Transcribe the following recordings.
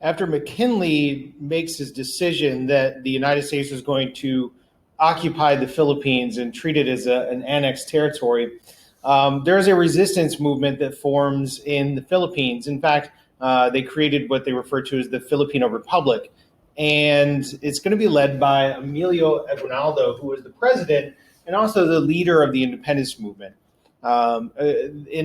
after McKinley makes his decision that the United States was going to occupy the Philippines and treat it as an annexed territory, there's a resistance movement that forms in the Philippines. In fact, they created what they refer to as the Filipino Republic. And it's going to be led by Emilio Aguinaldo, who was the president and also the leader of the independence movement. In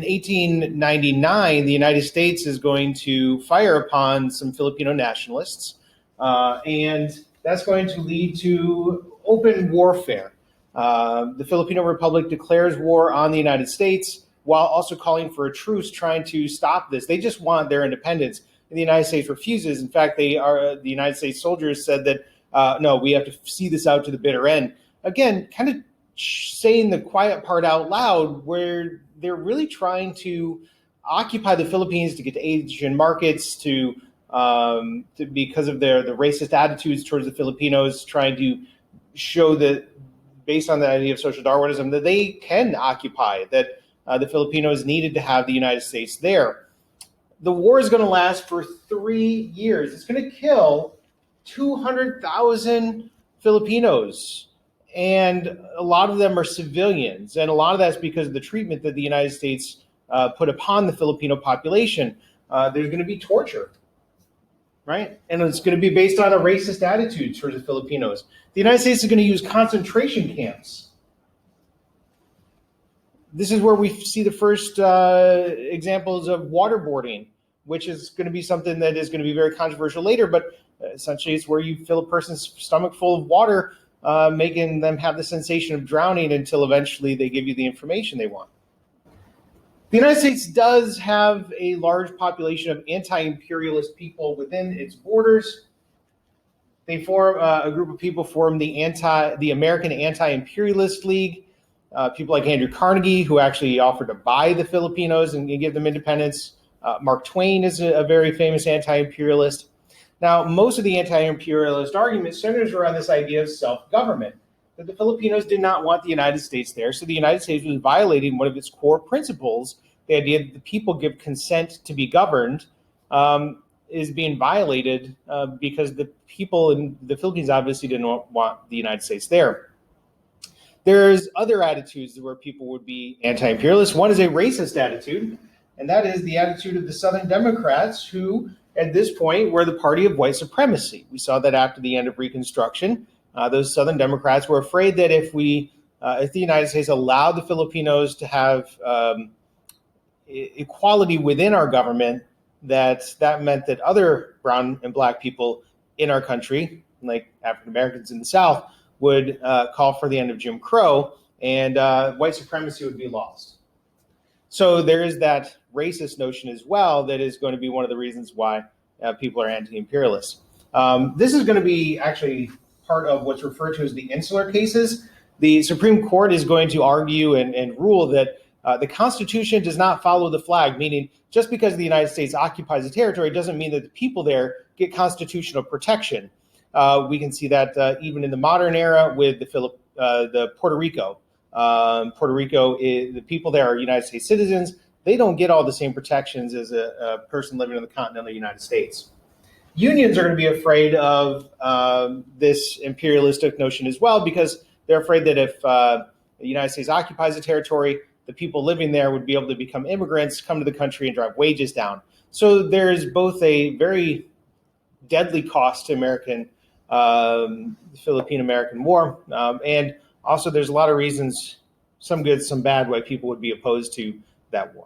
1899, the United States is going to fire upon some Filipino nationalists, and that's going to lead to open warfare. The Filipino Republic declares war on the United States while also calling for a truce, trying to stop this. They just want their independence, and the United States refuses. In fact, the United States soldiers said that, no, we have to see this out to the bitter end. Again, kind of saying the quiet part out loud, where they're really trying to occupy the Philippines to get to Asian markets, to because of the racist attitudes towards the Filipinos, trying to show that, based on the idea of social Darwinism, that they can occupy, that the Filipinos needed to have the United States there. The war is going to last for 3 years. It's going to kill 200,000 Filipinos. And a lot of them are civilians. And a lot of that's because of the treatment that the United States put upon the Filipino population. There's going to be torture, right? And it's going to be based on a racist attitude towards the Filipinos. The United States is going to use concentration camps. This is where we see the first examples of waterboarding, which is going to be something that is going to be very controversial later. But essentially, it's where you fill a person's stomach full of water, making them have the sensation of drowning until eventually they give you the information they want. The United States does have a large population of anti-imperialist people within its borders. They form a group of people form the American Anti-Imperialist League. People like Andrew Carnegie, who actually offered to buy the Filipinos and give them independence. Mark Twain is a very famous anti-imperialist. Now, most of the anti-imperialist argument centers around this idea of self-government, that the Filipinos did not want the United States there, so the United States was violating one of its core principles. The idea that the people give consent to be governed is being violated because the people in the Philippines obviously didn't want the United States there. There's other attitudes where people would be anti-imperialist. One is a racist attitude, and that is the attitude of the Southern Democrats, who at this point were the party of white supremacy. We saw that after the end of Reconstruction. Those Southern Democrats were afraid that if the United States allowed the Filipinos to have equality within our government, that meant that other brown and black people in our country, like African Americans in the South, would call for the end of Jim Crow, and white supremacy would be lost. So there is that racist notion as well that is going to be one of the reasons why people are anti-imperialist. This is going to be actually part of what's referred to as the insular cases. The Supreme Court is going to argue and rule that the Constitution does not follow the flag, meaning just because the United States occupies a territory doesn't mean that the people there get constitutional protection. We can see that even in the modern era with the Puerto Rico. Puerto Rico, the people there are United States citizens. They don't get all the same protections as a person living in the continental United States. Unions are going to be afraid of this imperialistic notion as well, because they're afraid that if the United States occupies a territory, the people living there would be able to become immigrants, come to the country, and drive wages down. So there's both a very deadly cost to Philippine American War, and also there's a lot of reasons, some good, some bad, why people would be opposed to that war.